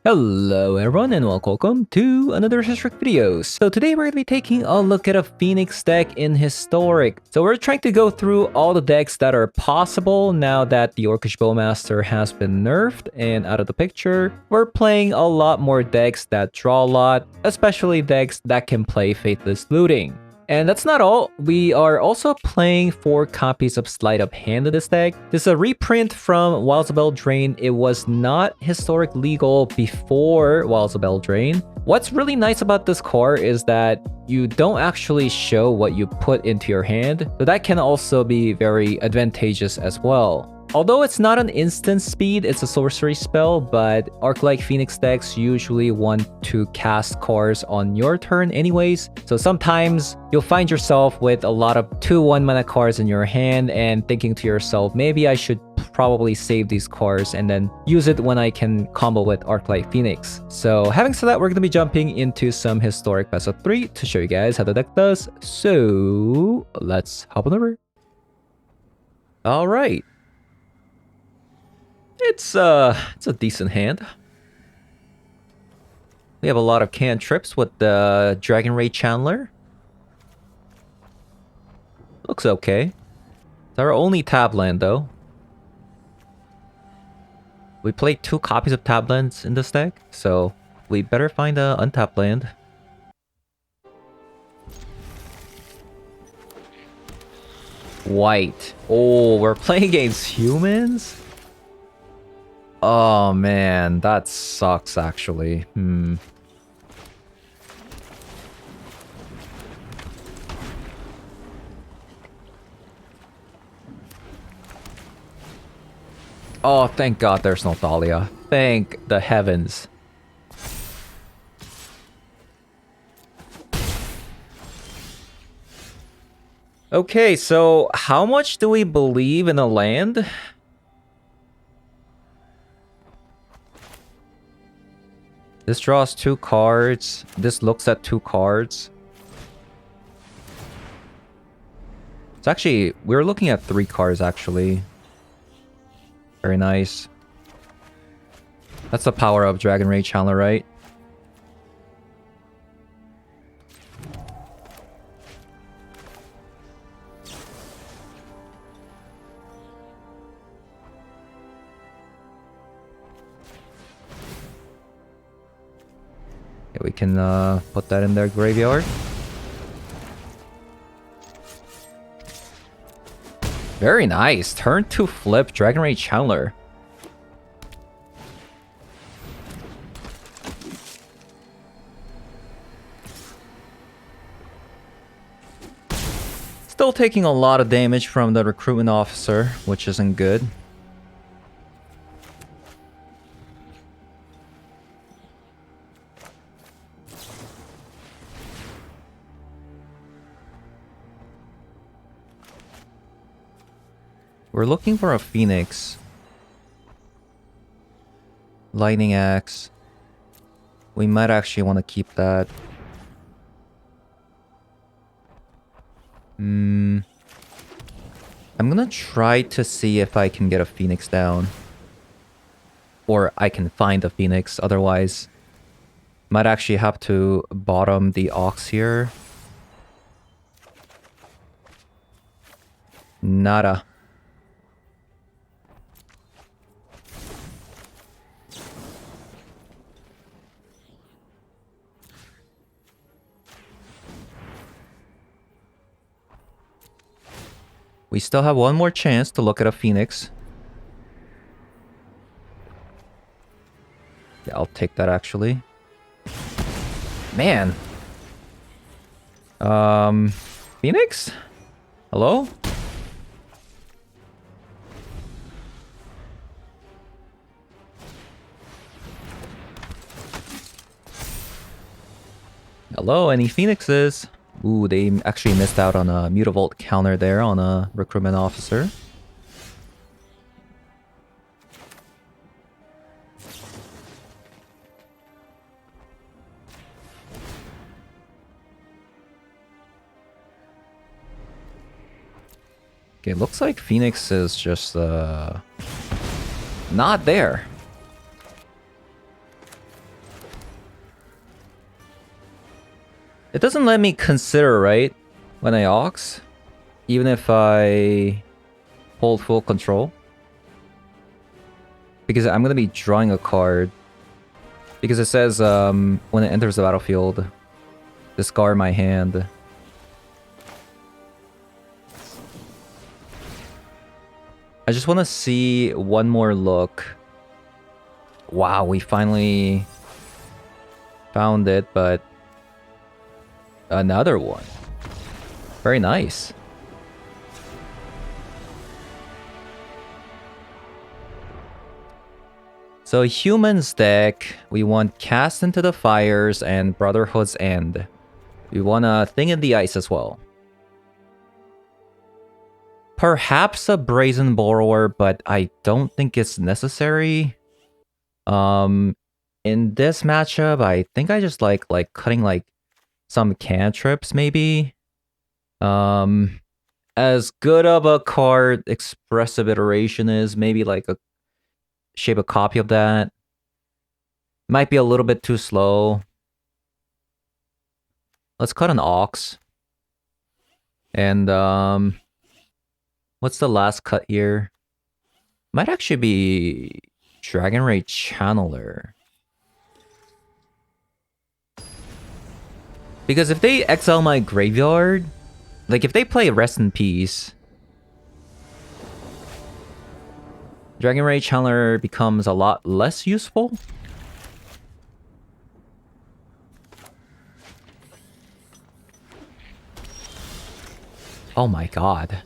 Hello everyone and welcome to another Historic video. So today we're going to be taking a look at a Phoenix deck in Historic. So we're trying to go through all the decks that are possible now that the Orcish Bowmaster has been nerfed and out of the picture. We're playing a lot more decks that draw a lot, especially decks that can play Faithless Looting. And that's not all, we are also playing 4 copies of Sleight of Hand in this deck. This is a reprint from Weasel Eldraine. It was not historic legal before Weasel Eldraine. What's really nice about this card is that you don't actually show what you put into your hand, so that can also be very advantageous as well. Although it's not an instant speed, it's a sorcery spell, but Arc-like Phoenix decks usually want to cast cards on your turn anyways, so sometimes you'll find yourself with a lot of 2/1 mana cards in your hand and thinking to yourself, maybe I should probably save these cards and then use it when I can combo with Arc-like Phoenix. So having said that, we're going to be jumping into some Historic Best of 3 to show you guys how the deck does, so let's hop on over. Alright. It's a decent hand. We have a lot of cantrips with the Dragon Ray Chandler. Looks okay. It's our only tab land though. We played 2 copies of tab lands in this deck, so we better find a untapped land. White. Oh, we're playing against humans? Oh man, that sucks actually. Oh, thank God there's no Thalia. Thank the heavens. Okay, so how much do we believe in a land? This draws 2 cards. This looks at 2 cards. It's actually, we were looking at 3 cards actually. Very nice. That's the power of Dragon Ray Chandler, right? Okay, we can put that in their graveyard. Very nice. Turn 2 flip Dragon Ray Chandler. Still taking a lot of damage from the recruitment officer, which isn't good. We're looking for a Phoenix. Lightning Axe. We might actually want to keep that. I'm gonna try to see if I can get a Phoenix down. Or I can find a Phoenix, otherwise might actually have to bottom the Ox here. Nada. We still have one more chance to look at a Phoenix. Yeah, I'll take that actually. Man. Phoenix? Hello? Hello, any Phoenixes? Ooh, they actually missed out on a Mutavault counter there on a recruitment officer. Okay, looks like Phoenix is just not there. It doesn't let me consider, right? When I Ox. Even if I hold full control. Because I'm gonna be drawing a card. Because it says when it enters the battlefield, discard my hand. I just want to see one more look. Wow, we finally found it, but another one. Very nice. So humans deck, we want Cast into the Fires and Brotherhood's End. We want a Thing in the Ice as well. Perhaps a Brazen Borrower, but I don't think it's necessary. In this matchup, I think I just like cutting like some cantrips maybe. As good of a card Expressive Iteration is, maybe like a shape a copy of that. Might be a little bit too slow. Let's cut an Ox. And what's the last cut here? Might actually be Dragon Ray Channeler. Because if they exile my graveyard, like if they play Rest in Peace, Dragon Ray Channeler becomes a lot less useful. Oh my god.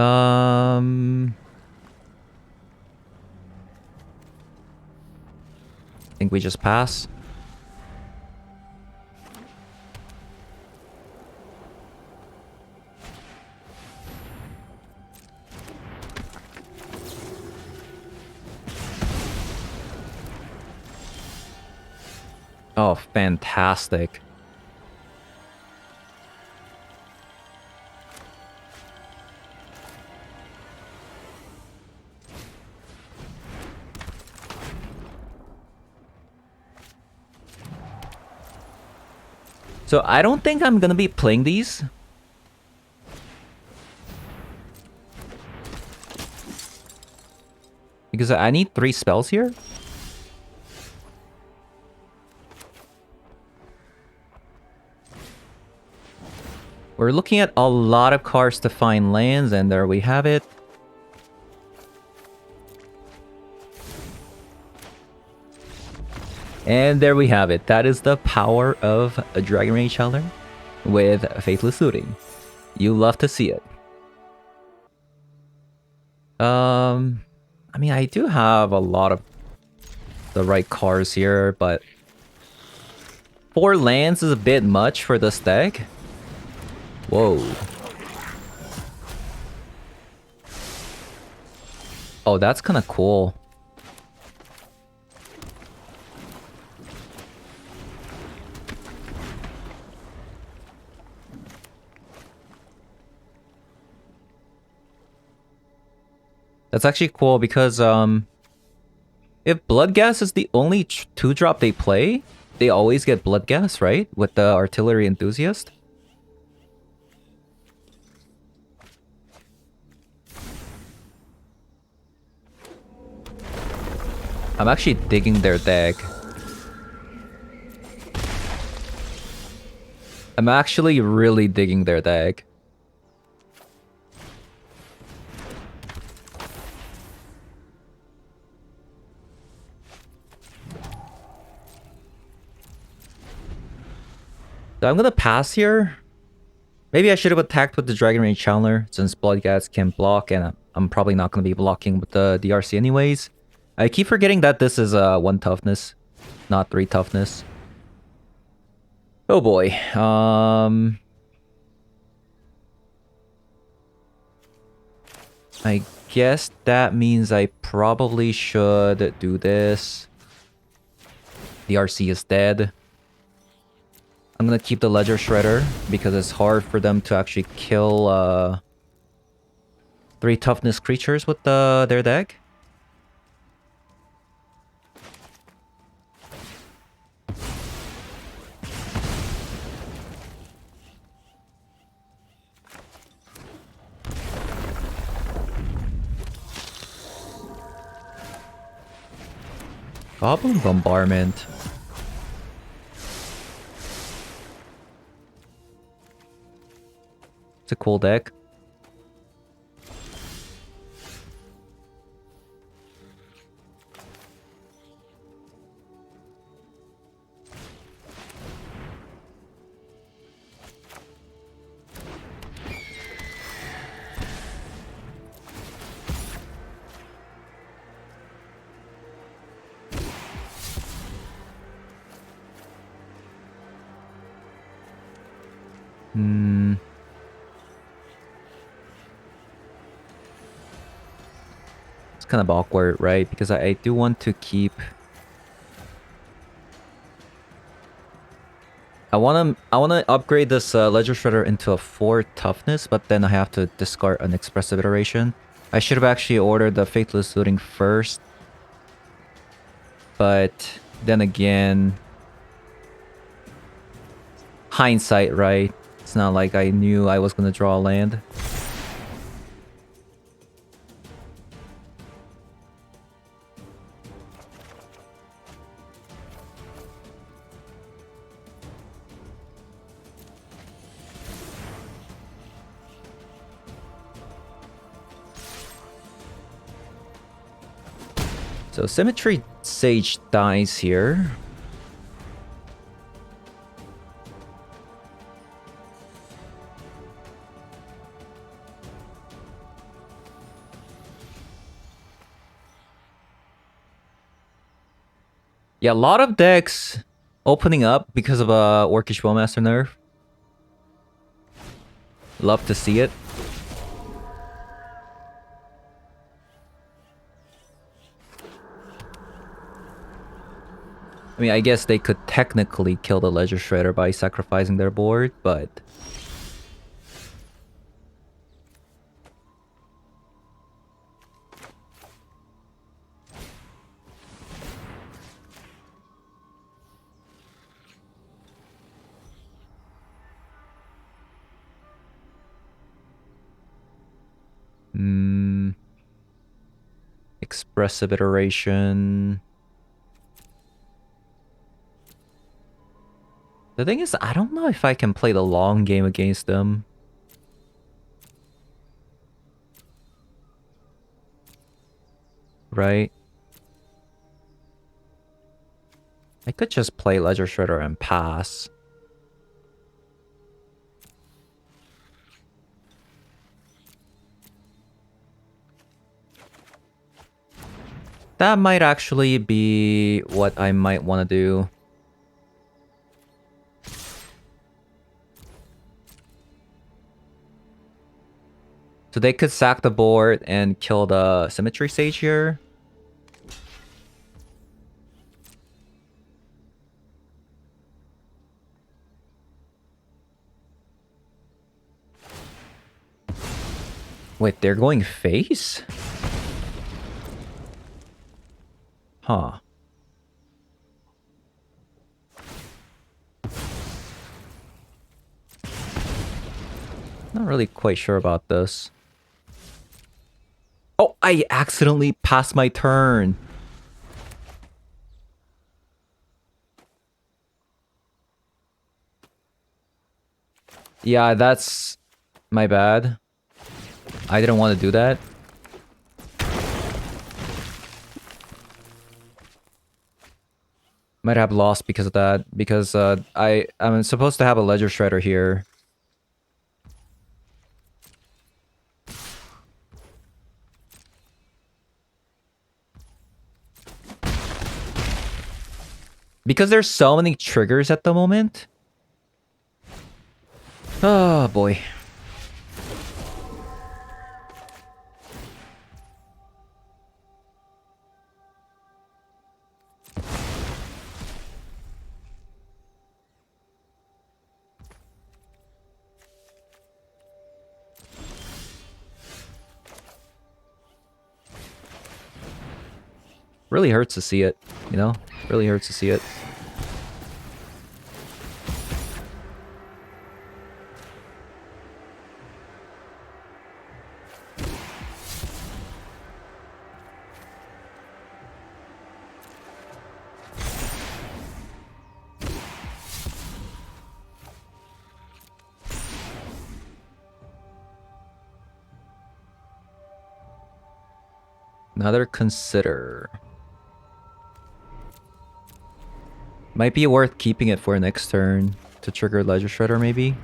I think we just pass. Oh, fantastic. So I don't think I'm gonna be playing these. Because I need 3 spells here. We're looking at a lot of cards to find lands, and there we have it. And there we have it. That is the power of a Dragon Ray Channeler with Faithless Looting. You love to see it. I mean, I do have a lot of the right cards here, but 4 lands is a bit much for this deck. Whoa. Oh, that's kind of cool. That's actually cool because if Bloodghast is the only 2-drop they play, they always get Bloodghast, right? With the Artillery Enthusiast. I'm actually digging their deck. I'm actually really digging their deck. So I'm gonna pass here. Maybe I should have attacked with the Dragon Ray Channeler since Bloodghast can block, and I'm probably not gonna be blocking with the DRC anyways. I keep forgetting that this is 1 toughness, not 3 toughness. Oh boy. I guess that means I probably should do this. The RC is dead. I'm gonna keep the Ledger Shredder because it's hard for them to actually kill 3 toughness creatures with their deck. Goblin Bombardment. It's a cool deck. It's kind of awkward, right? Because I do want to keep... I wanna upgrade this Ledger Shredder into a 4 toughness, but then I have to discard an expressive iteration. I should have actually ordered the Faithless Looting first. But then again... hindsight, right? It's not like I knew I was gonna draw a land. So Symmetry Sage dies here. Yeah, a lot of decks opening up because of a Orcish Bowmaster nerf. Love to see it. I mean, I guess they could technically kill the Ledger Shredder by sacrificing their board, but... Expressive iteration... The thing is, I don't know if I can play the long game against them. Right? I could just play Ledger Shredder and pass. That might actually be what I might want to do. So they could sack the board and kill the Symmetry Sage here. Wait, they're going face? Huh. Not really quite sure about this. Oh, I accidentally passed my turn. Yeah, that's my bad. I didn't want to do that. Might have lost because of that. Because I'm supposed to have a Ledger Shredder here. Because there's so many triggers at the moment. Oh boy. Really hurts to see it, you know? Really hurts to see it. Another consider. Might be worth keeping it for next turn to trigger Ledger Shredder, maybe.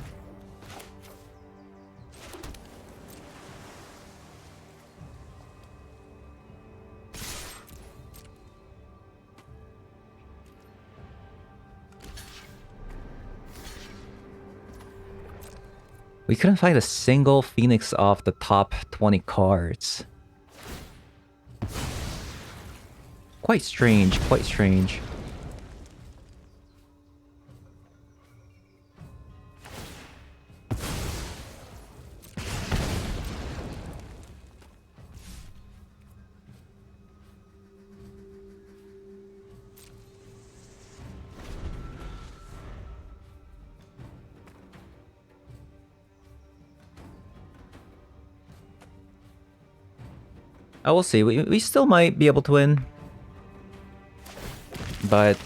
We couldn't find a single Phoenix off the top 20 cards. Quite strange, quite strange. I will see. We still might be able to win. But,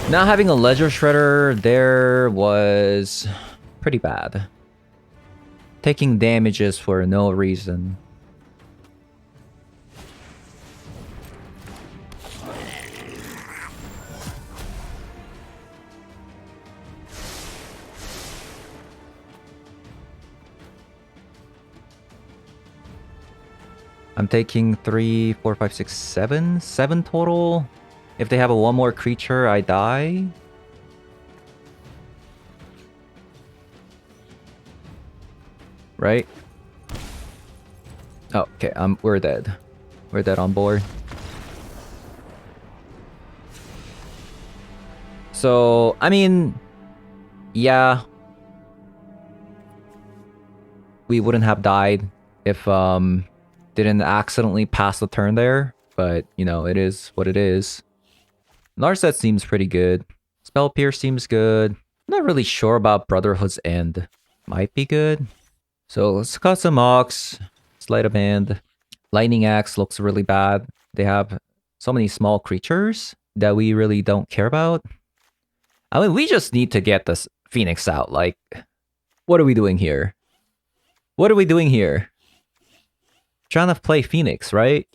not having a Ledger Shredder there was pretty bad. Taking damages for no reason. I'm taking 3, 4, 5, 6, 7. 7 total. If they have a one more creature, I die. Right? Oh, okay, we're dead. We're dead on board. So, I mean, yeah. We wouldn't have died if didn't accidentally pass the turn there, but you know, it is what it is. Narset seems pretty good. Spell Pierce seems good. Not really sure about Brotherhood's End. Might be good. So let's cut some Ox. Sleight of Hand. Lightning Axe looks really bad. They have so many small creatures that we really don't care about. I mean, we just need to get this Phoenix out. Like, what are we doing here? What are we doing here? Trying to play Phoenix, right?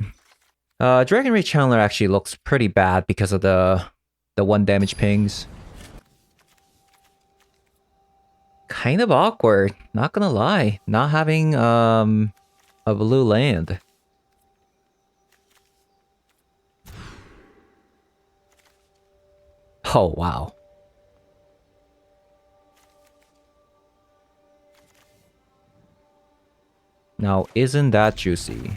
Dragon Ray Channeler actually looks pretty bad because of the 1 damage pings. Kind of awkward, not gonna lie. Not having a blue land. Oh wow. Now, isn't that juicy?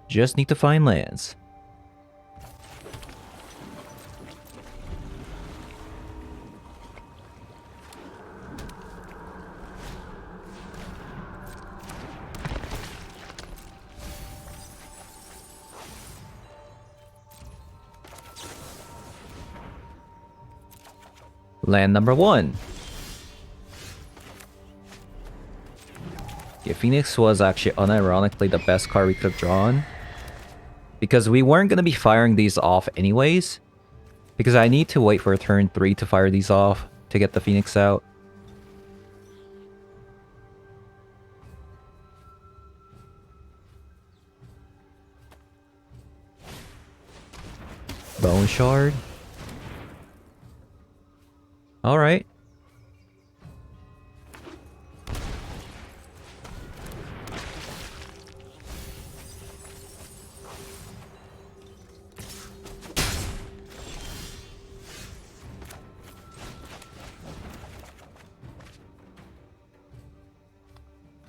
Just need to find lands. Land number 1. Yeah, Phoenix was actually unironically the best card we could have drawn. Because we weren't going to be firing these off anyways. Because I need to wait for turn 3 to fire these off to get the Phoenix out. Bone Shard. Alright.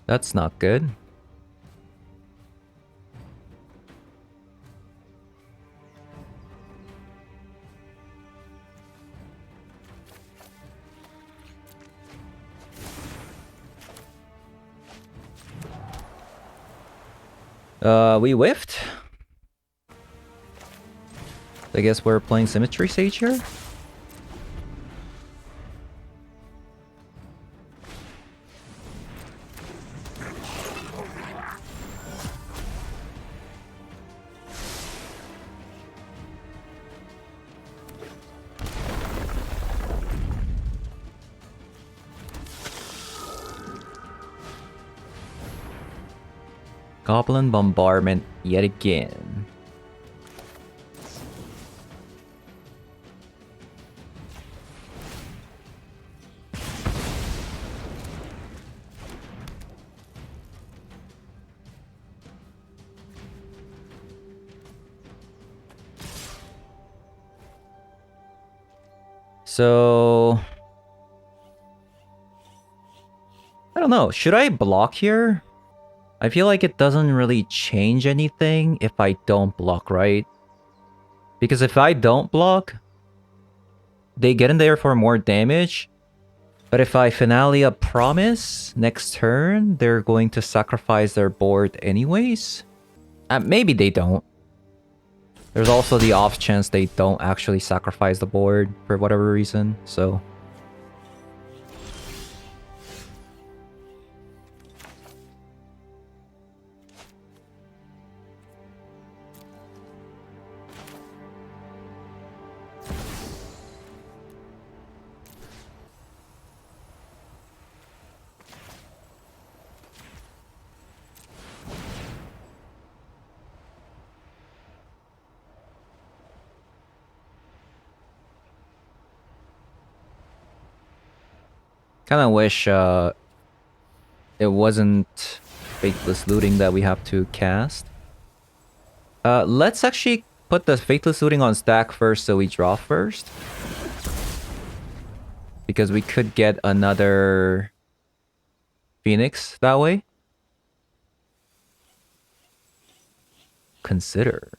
That's not good. We whiffed. I guess we're playing Symmetry Sage here. Goblin Bombardment yet again. So... I don't know. Should I block here? I feel like it doesn't really change anything if I don't block, right? Because if I don't block, they get in there for more damage. But if I finale a promise next turn, they're going to sacrifice their board anyways. Maybe they don't. There's also the off chance they don't actually sacrifice the board for whatever reason, so... Kind of wish it wasn't Faithless Looting that we have to cast. Let's actually put the Faithless Looting on stack first so we draw first. Because we could get another Phoenix that way. Consider.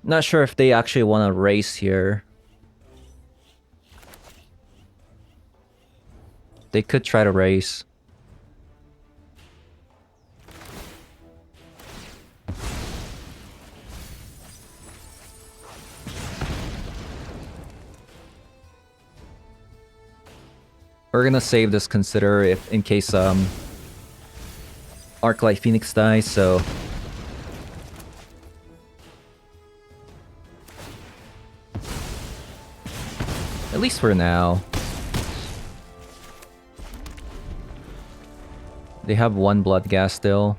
Not sure if they actually want to race here. They could try to race. We're gonna save this Consider if in case Arclight Phoenix dies, so at least for now. They have one Blood Gas still.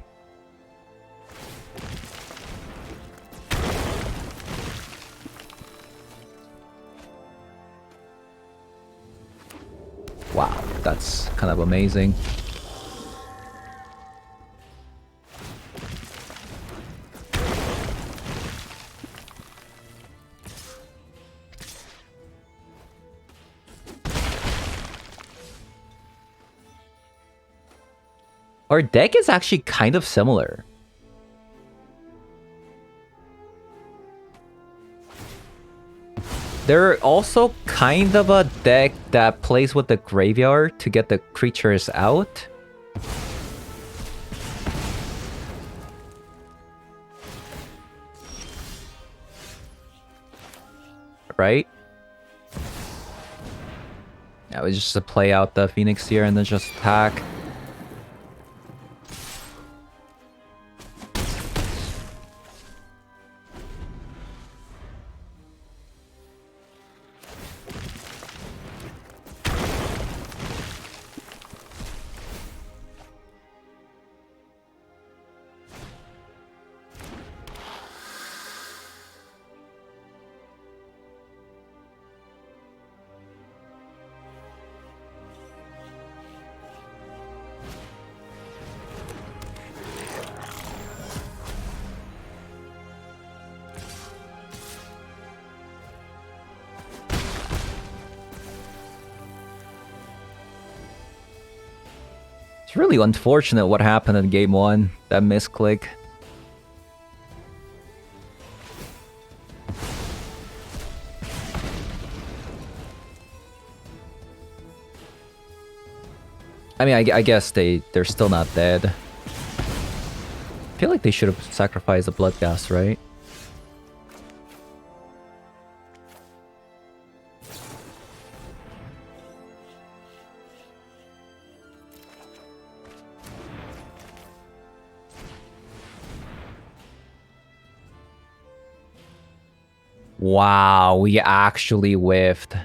Wow, that's kind of amazing. Our deck is actually kind of similar. They're also kind of a deck that plays with the graveyard to get the creatures out. Right? Yeah, it's just to play out the Phoenix here and then just attack. It's really unfortunate what happened in game 1, that misclick. I mean, I guess they're still not dead. I feel like they should have sacrificed the Bloodghast, right? Wow, we actually whiffed.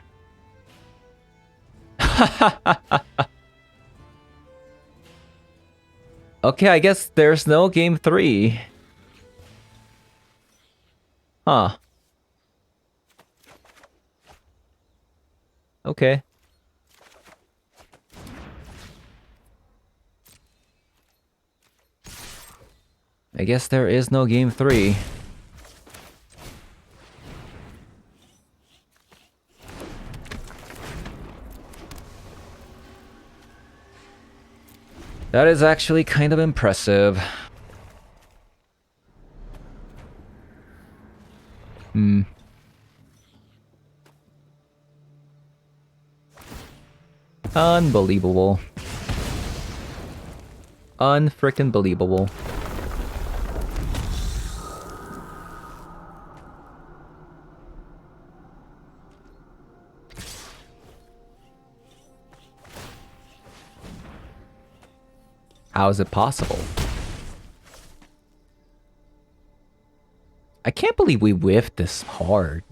Okay, I guess there's no game 3. Huh. Okay. I guess there is no game 3. That is actually kind of impressive. Hmm. Unbelievable. Unfrickin' believable. How is it possible? I can't believe we whiffed this hard.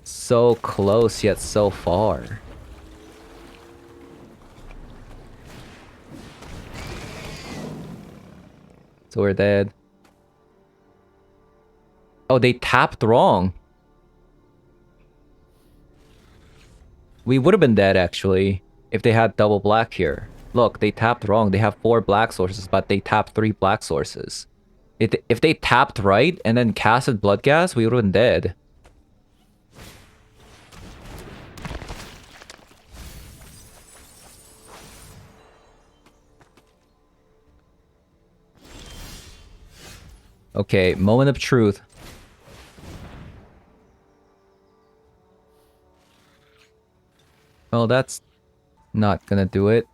So close yet so far. So we're dead. Oh, they tapped wrong. We would have been dead, actually, if they had double black here. Look, they tapped wrong. They have 4 black sources, but they tapped 3 black sources. If they tapped right and then casted Bloodghast, we would have been dead. Okay, moment of truth. Well, that's not gonna do it.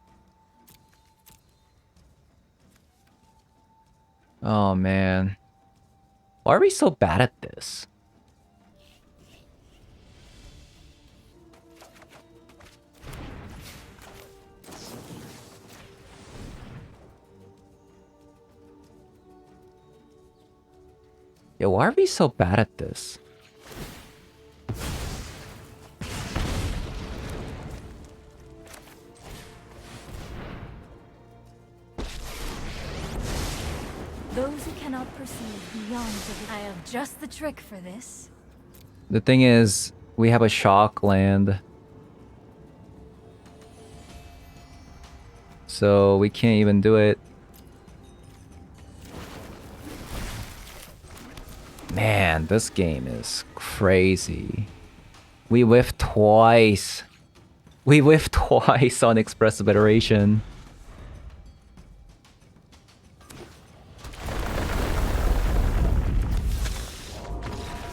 Oh, man. Why are we so bad at this? Yeah, why are we so bad at this? Those who cannot perceive beyond the... I have just the trick for this. The thing is, we have a shock land. So we can't even do it. Man, this game is crazy. We whiffed twice. We whiffed twice on Express Iteration.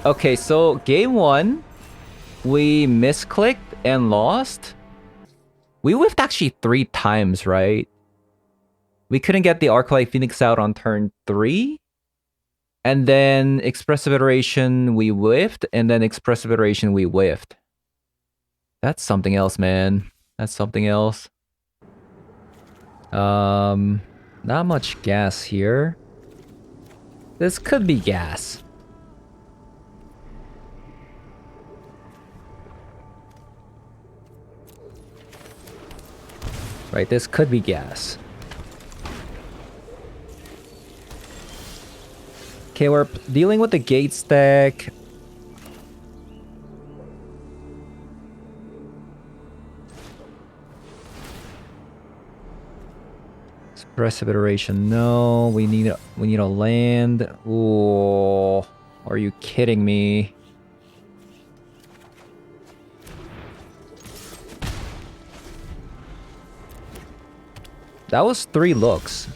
Okay, so game 1, we misclicked and lost. We whiffed actually 3 times, right? We couldn't get the Arclight Phoenix out on turn 3. And then Expressive Iteration, we whiffed. And then Expressive Iteration, we whiffed. That's something else, man. That's something else. Not much gas here. This could be gas. Right, this could be gas. Okay, we're dealing with the gate stack. Aggressive iteration, no. We need a land. Ooh, are you kidding me? That was 3 looks.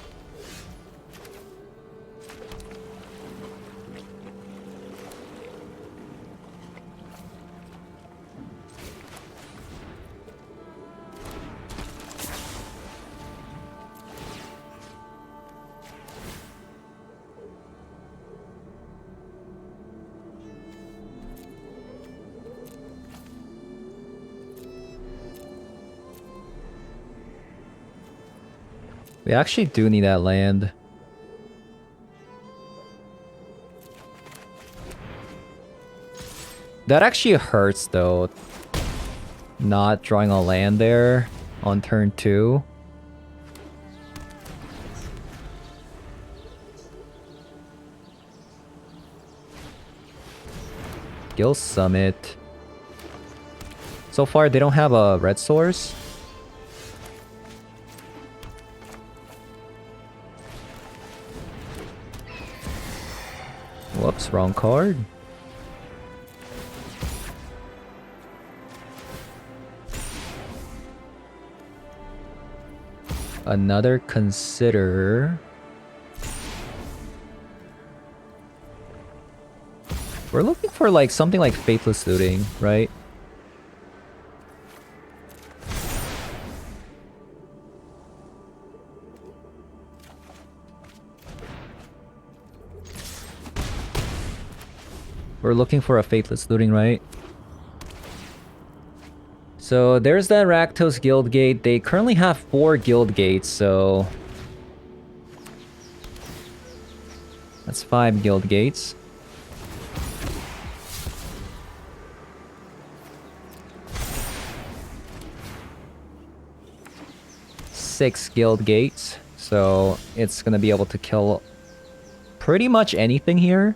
We actually do need that land. That actually hurts though. Not drawing a land there on turn 2. Guild Summit. So far they don't have a red source. Whoops, wrong card. Another Consider. We're looking for like something like Faithless Looting, right? We're looking for a Faithless Looting, right? So there's that Rakdos Guild Gate. They currently have 4 Guild Gates, so... That's 5 Guild Gates. Six Guild Gates, so it's gonna be able to kill pretty much anything here.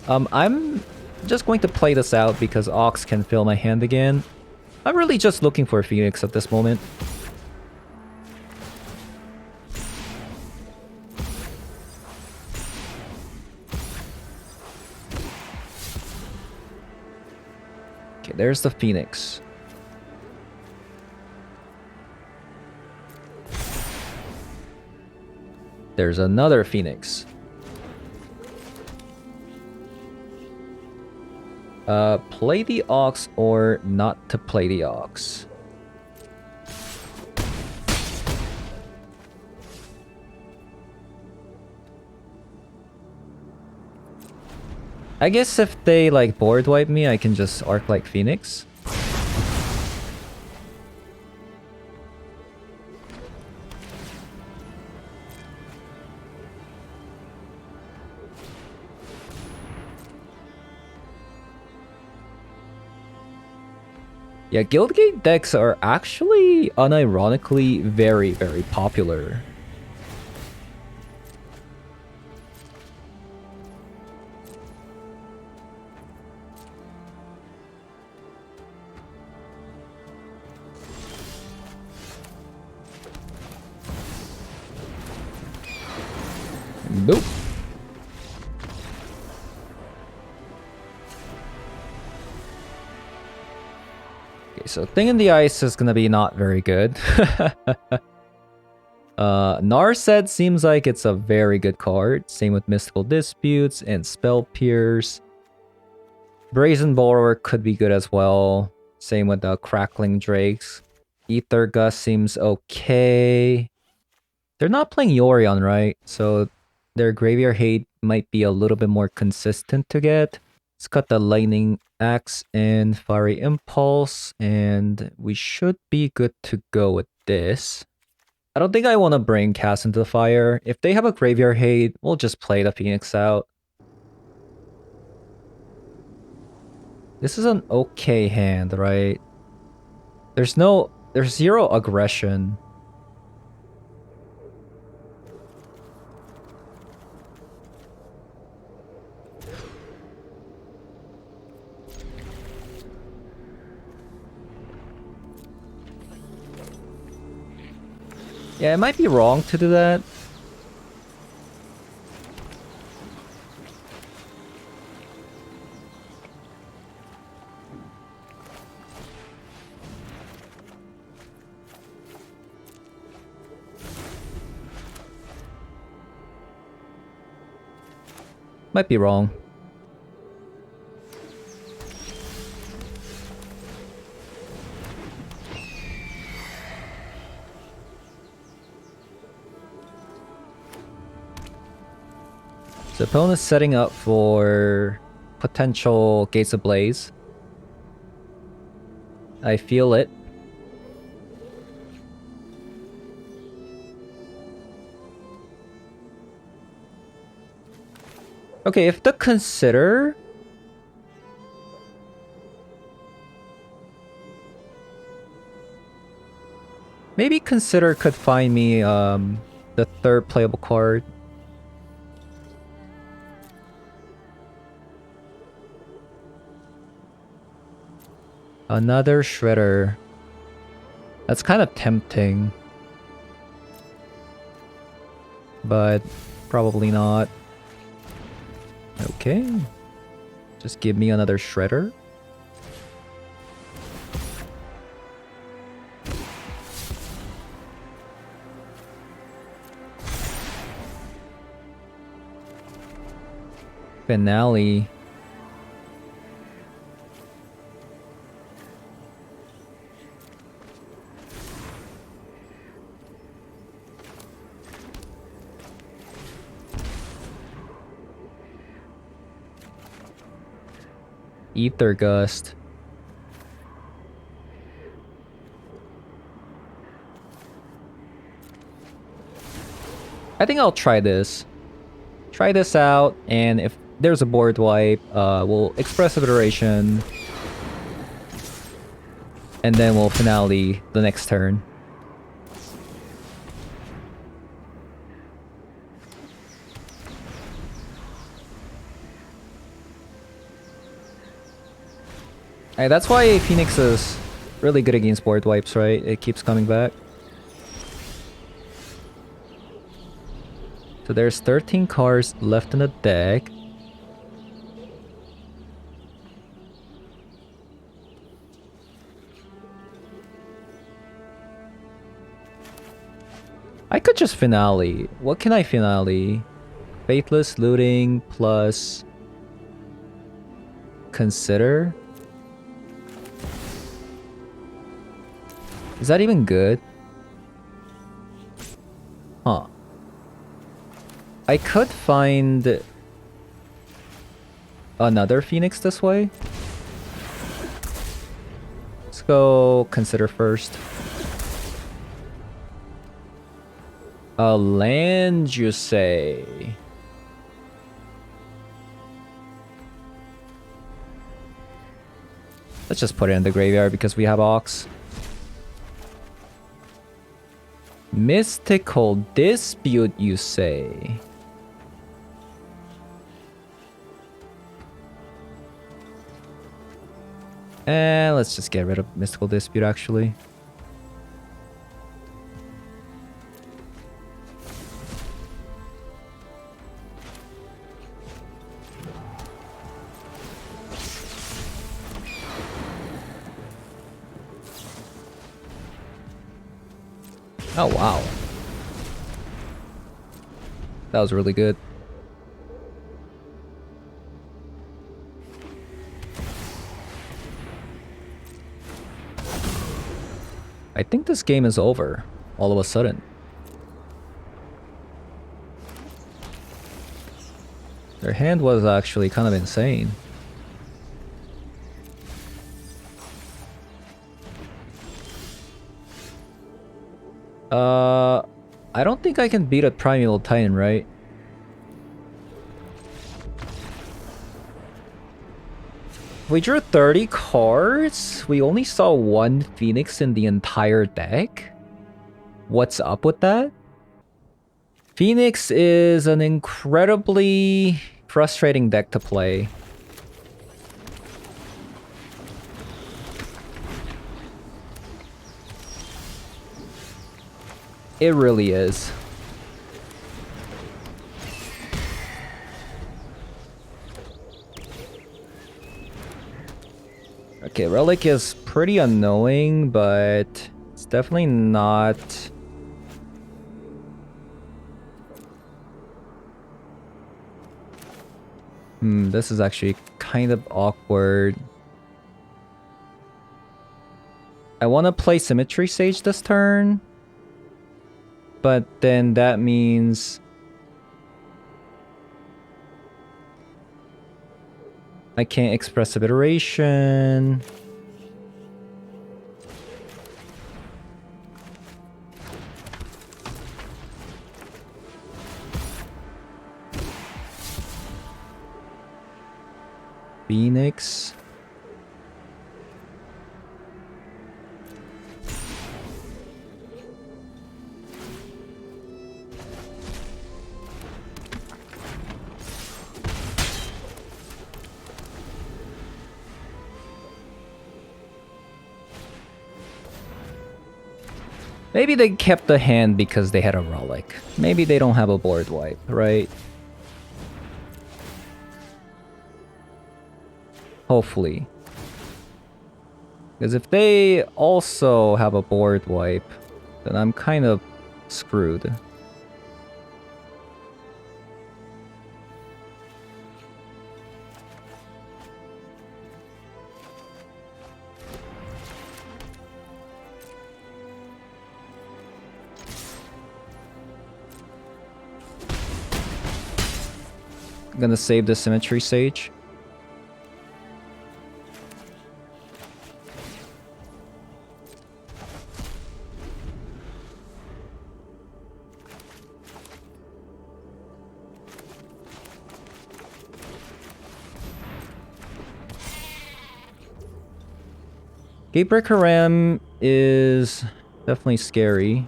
I'm just going to play this out because Ox can fill my hand again. I'm really just looking for a Phoenix at this moment. Okay, there's the Phoenix. There's another Phoenix. Play the Ox or not to play the Ox. I guess if they like board wipe me, I can just arc like Phoenix. Yeah, Guildgate decks are actually unironically very, very popular. Boop. So Thing in the Ice is gonna be not very good. Narset seems like it's a very good card. Same with Mystical Disputes and Spell Pierce. Brazen Borrower could be good as well. Same with the Crackling Drakes. Ether Gust seems okay. They're not playing Yorion, right? So their Graveyard Hate might be a little bit more consistent to get. Let's cut the Lightning Axe and Fiery Impulse, and we should be good to go with this. I don't think I want to bring Cast into the Fire. If they have a Graveyard Hate, we'll just play the Phoenix out. This is an okay hand, right? There's zero aggression. Yeah, it might be wrong to do that. Might be wrong. So opponent's setting up for potential Gates of Blaze. I feel it. Okay, if the Consider... Maybe Consider could find me the third playable card. Another Shredder. That's kind of tempting. But probably not. Okay. Just give me another Shredder. Finale. Ether Gust. I think I'll try this. Try this out, and if there's a board wipe, we'll Expressive Iteration. And then we'll finale the next turn. Alright, that's why Phoenix is really good against board wipes, right? It keeps coming back. So there's 13 cards left in the deck. I could just finale. What can I finale? Faithless Looting plus Consider? Is that even good? Huh. I could find another Phoenix this way. Let's go Consider first. A land, you say? Let's just put it in the graveyard because we have Ox. Mystical Dispute, you say? Let's just get rid of Mystical Dispute, actually. Oh, wow. That was really good. I think this game is over, all of a sudden. Their hand was actually kind of insane. I don't think I can beat a Primeval Titan, right? We drew 30 cards. We only saw one Phoenix in the entire deck. What's up with that? Phoenix is an incredibly frustrating deck to play. It really is. Okay, Relic is pretty annoying, but it's definitely not... This is actually kind of awkward. I want to play Symmetry Sage this turn. But then that means I can't express iteration. Phoenix. Maybe they kept the hand because they had a relic. Maybe they don't have a board wipe, right? Hopefully. Because if they also have a board wipe, then I'm kind of screwed. I'm gonna save the Symmetry Sage. Gatebreaker Ram is definitely scary.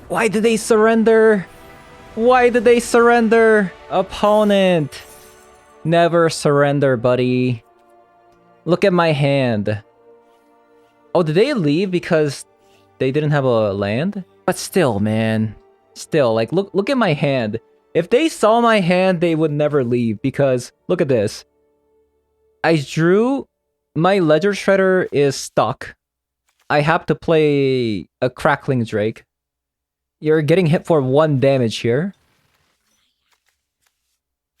Why did they surrender? Why did they surrender? Opponent! Never surrender, buddy. Look at my hand. Oh, did they leave because they didn't have a land? But still, man. Still, like, look at my hand. If they saw my hand, they would never leave because look at this. I drew... My Ledger Shredder is stuck. I have to play a Crackling Drake. You're getting hit for 1 damage here.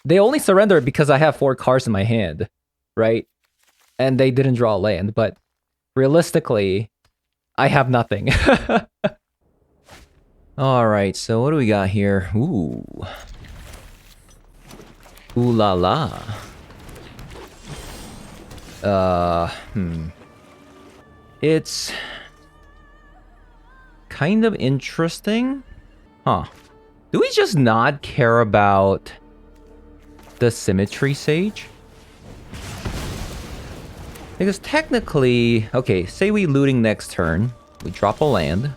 They only surrendered because I have 4 cards in my hand, right? And they didn't draw a land, but realistically, I have nothing. Alright, so what do we got here? Ooh. Ooh la la. It's kind of interesting. Huh. Do we just not care about the Symmetry Sage? Because technically, okay, say we looting next turn. We drop a land.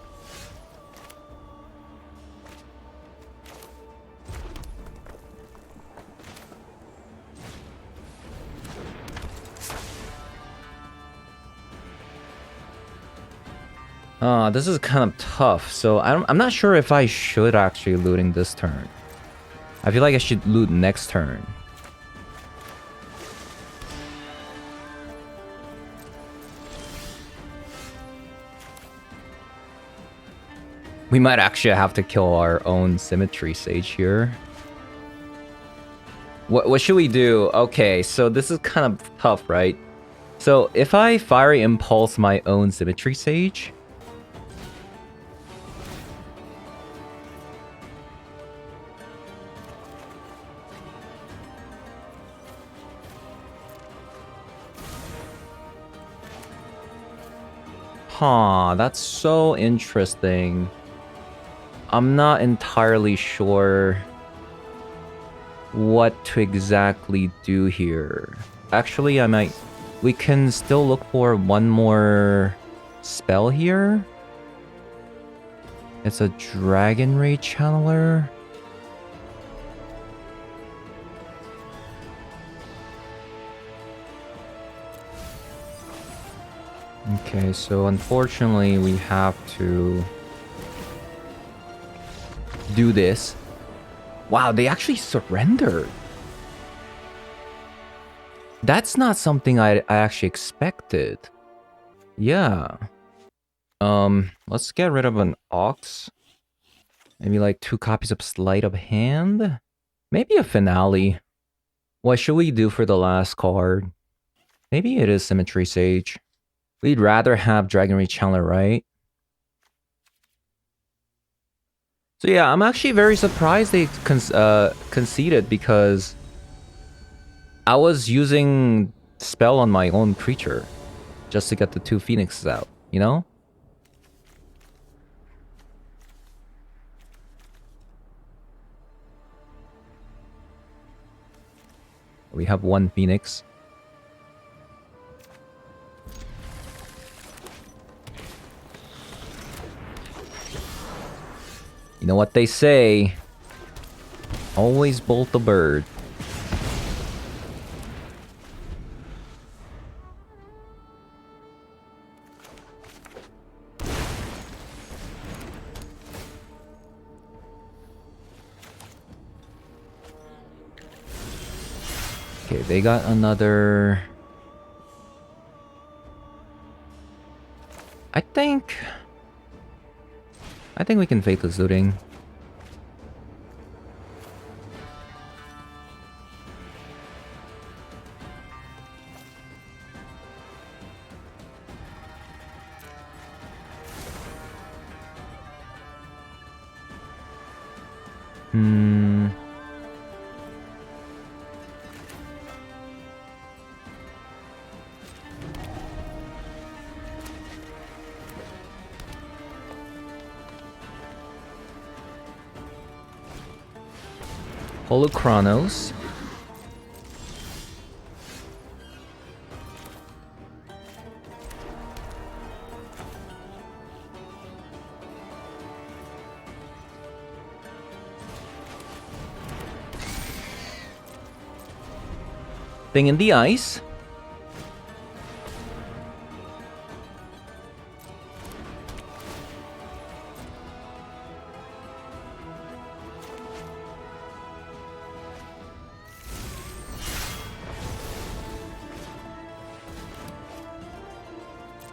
This is kind of tough, so I'm not sure if I should actually looting this turn. I feel like I should loot next turn. We might actually have to kill our own Symmetry Sage here. What should we do? Okay, so this is kind of tough, right? So if I Fiery Impulse my own Symmetry Sage... Huh, that's so interesting. I'm not entirely sure what to exactly do here. Actually, I might... We can still look for one more spell here. It's a Dragon Ray Channeler. Okay, so unfortunately we have to do this. Wow, they actually surrendered. That's not something I actually expected. Yeah. Let's get rid of an Ox. Maybe like 2 copies of Sleight of Hand? Maybe a Finale. What should we do for the last card? Maybe it is Symmetry Sage. We'd rather have Dragon Rechanneler, right? So yeah, I'm actually very surprised they conceded because I was using Spell on my own creature just to get the 2 Phoenixes out, you know? We have 1 Phoenix. You know what they say? Always bolt the bird. Okay, they got another... I think we can fake the Zooting. Holochronos. Thing in the Ice.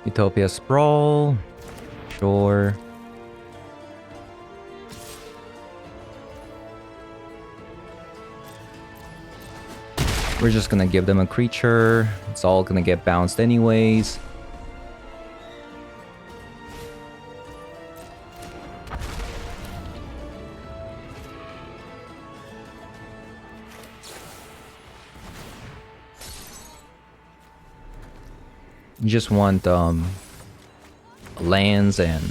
Utopia Sprawl. Sure. We're just gonna give them a creature. It's all gonna get bounced anyways. You just want lands and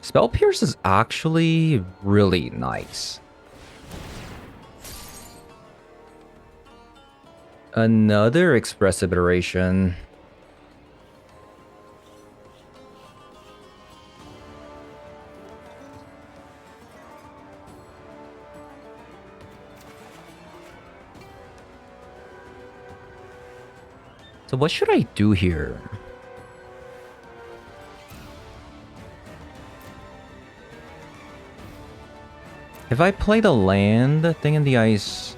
Spell Pierce is actually really nice. Another expressive iteration. So what should I do here? If I play the land, the Thing in the Ice...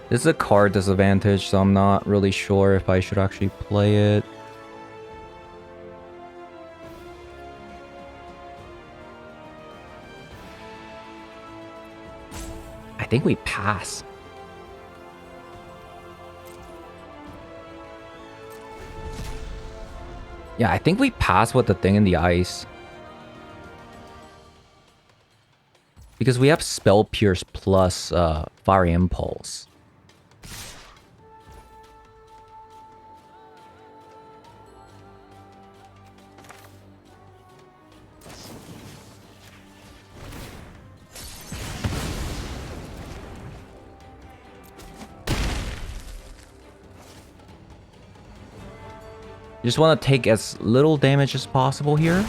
This is a card disadvantage, so I'm not really sure if I should actually play it. I think we pass. Yeah, I think we pass with the Thing in the Ice. Because we have Spell Pierce plus Fire Impulse. You just want to take as little damage as possible here.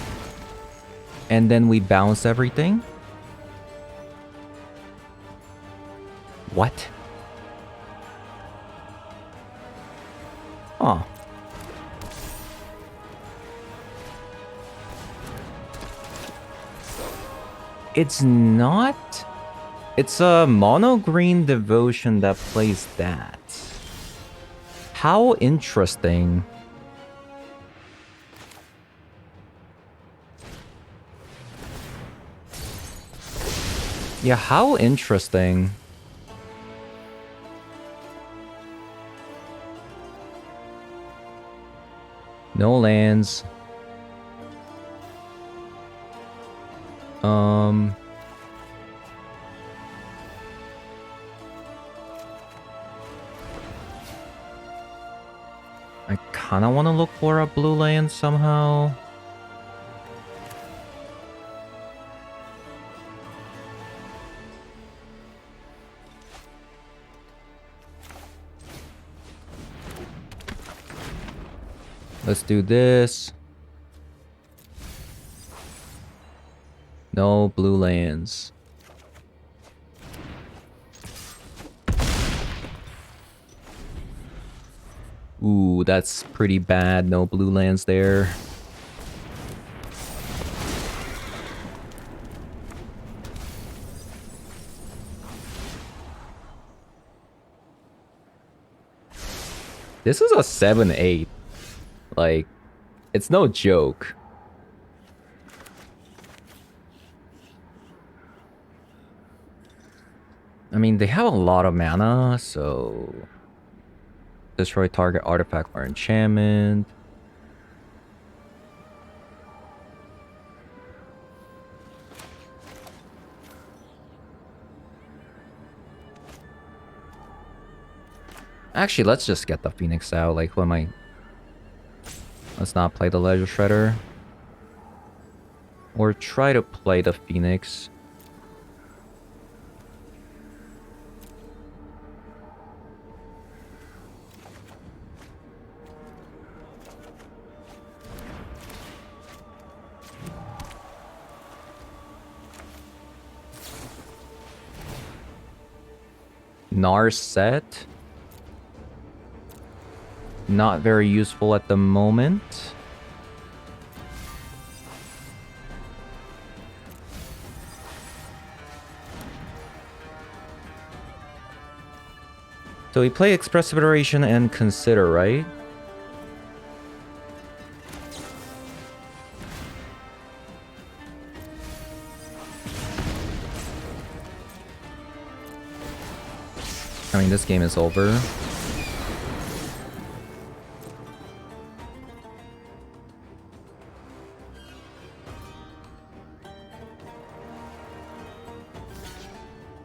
And then we bounce everything. What? Oh. It's not. It's a mono green devotion that plays that. How interesting. Yeah, how interesting. No lands. I kind of want to look for a blue land somehow. Let's do this. No blue lands. Ooh, that's pretty bad. No blue lands there. This is a 7-8. Like, it's no joke. I mean, they have a lot of mana, so... Destroy target artifact or enchantment. Actually, let's just get the Phoenix out. Like, what am I... Let's not play the Ledger Shredder. Or try to play the Phoenix. Narset. Not very useful at the moment. So we play Expressive Iteration and Consider, right? I mean, this game is over.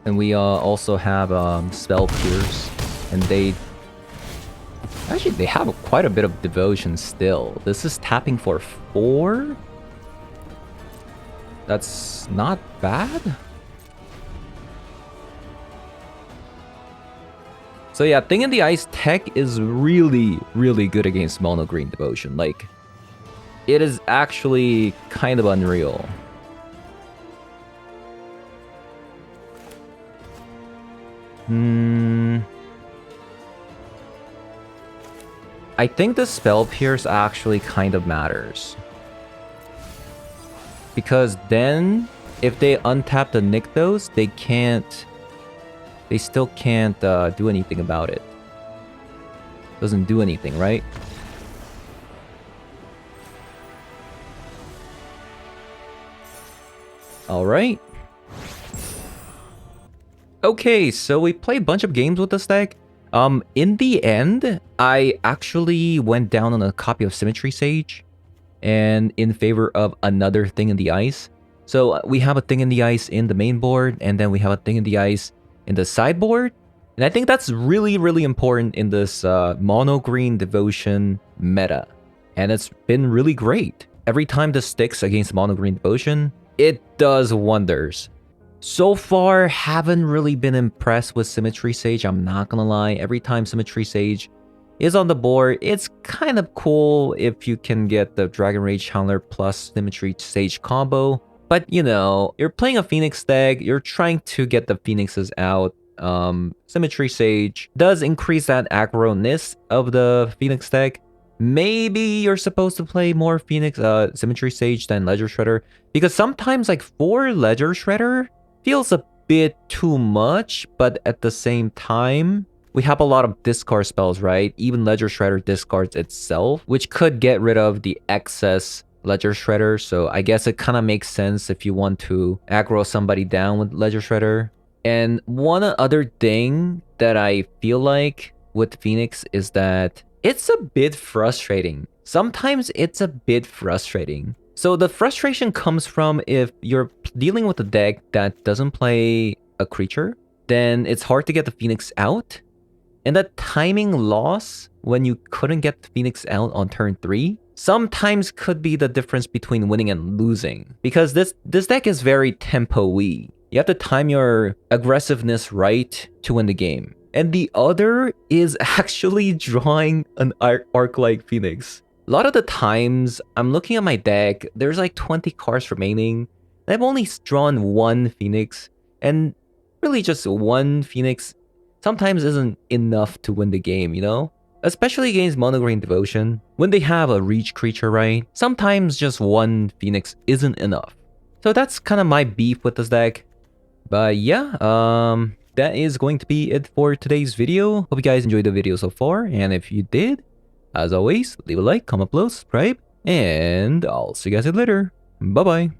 And we also have Spell Pierce, and they have quite a bit of devotion still. This is tapping for 4. That's not bad. So yeah, Thing in the Ice tech is really, really good against mono green devotion. Like, it is actually kind of unreal. I think the Spell Pierce actually kind of matters. Because then, if they untap the Nykthos, they still can't do anything about it. Doesn't do anything, right? Alright. Okay, so we played a bunch of games with this deck. In the end, I actually went down on a copy of Symmetry Sage and in favor of another Thing in the Ice. So we have a Thing in the Ice in the main board, and then we have a Thing in the Ice in the sideboard. And I think that's really, really important in this mono green devotion meta. And it's been really great. Every time this sticks against mono green devotion, it does wonders. So far, haven't really been impressed with Symmetry Sage, I'm not gonna lie. Every time Symmetry Sage is on the board, it's kind of cool if you can get the Dragon Rage Howler plus Symmetry Sage combo. But, you know, you're playing a Phoenix deck, you're trying to get the Phoenixes out. Symmetry Sage does increase that aggro-ness of the Phoenix deck, Maybe you're supposed to play more Phoenix Symmetry Sage than Ledger Shredder, because sometimes like 4 Ledger Shredder feels a bit too much, but at the same time, we have a lot of discard spells, right? Even Ledger Shredder discards itself, which could get rid of the excess Ledger Shredder, so I guess it kind of makes sense if you want to aggro somebody down with Ledger Shredder. And one other thing that I feel like with Phoenix is that it's a bit frustrating. Sometimes it's a bit frustrating. So the frustration comes from if you're dealing with a deck that doesn't play a creature, then it's hard to get the Phoenix out. And that timing loss when you couldn't get the Phoenix out on turn 3 sometimes could be the difference between winning and losing. Because this deck is very tempo-y. You have to time your aggressiveness right to win the game. And the other is actually drawing an Arc-like Phoenix. A lot of the times, I'm looking at my deck, there's like 20 cards remaining, and I've only drawn 1 Phoenix, and really just 1 Phoenix sometimes isn't enough to win the game, you know? Especially against Monogreen Devotion. When they have a reach creature, right? Sometimes just 1 Phoenix isn't enough. So that's kind of my beef with this deck. But yeah, that is going to be it for today's video. Hope you guys enjoyed the video so far, and if you did, as always, leave a like, comment below, subscribe, and I'll see you guys later. Bye bye.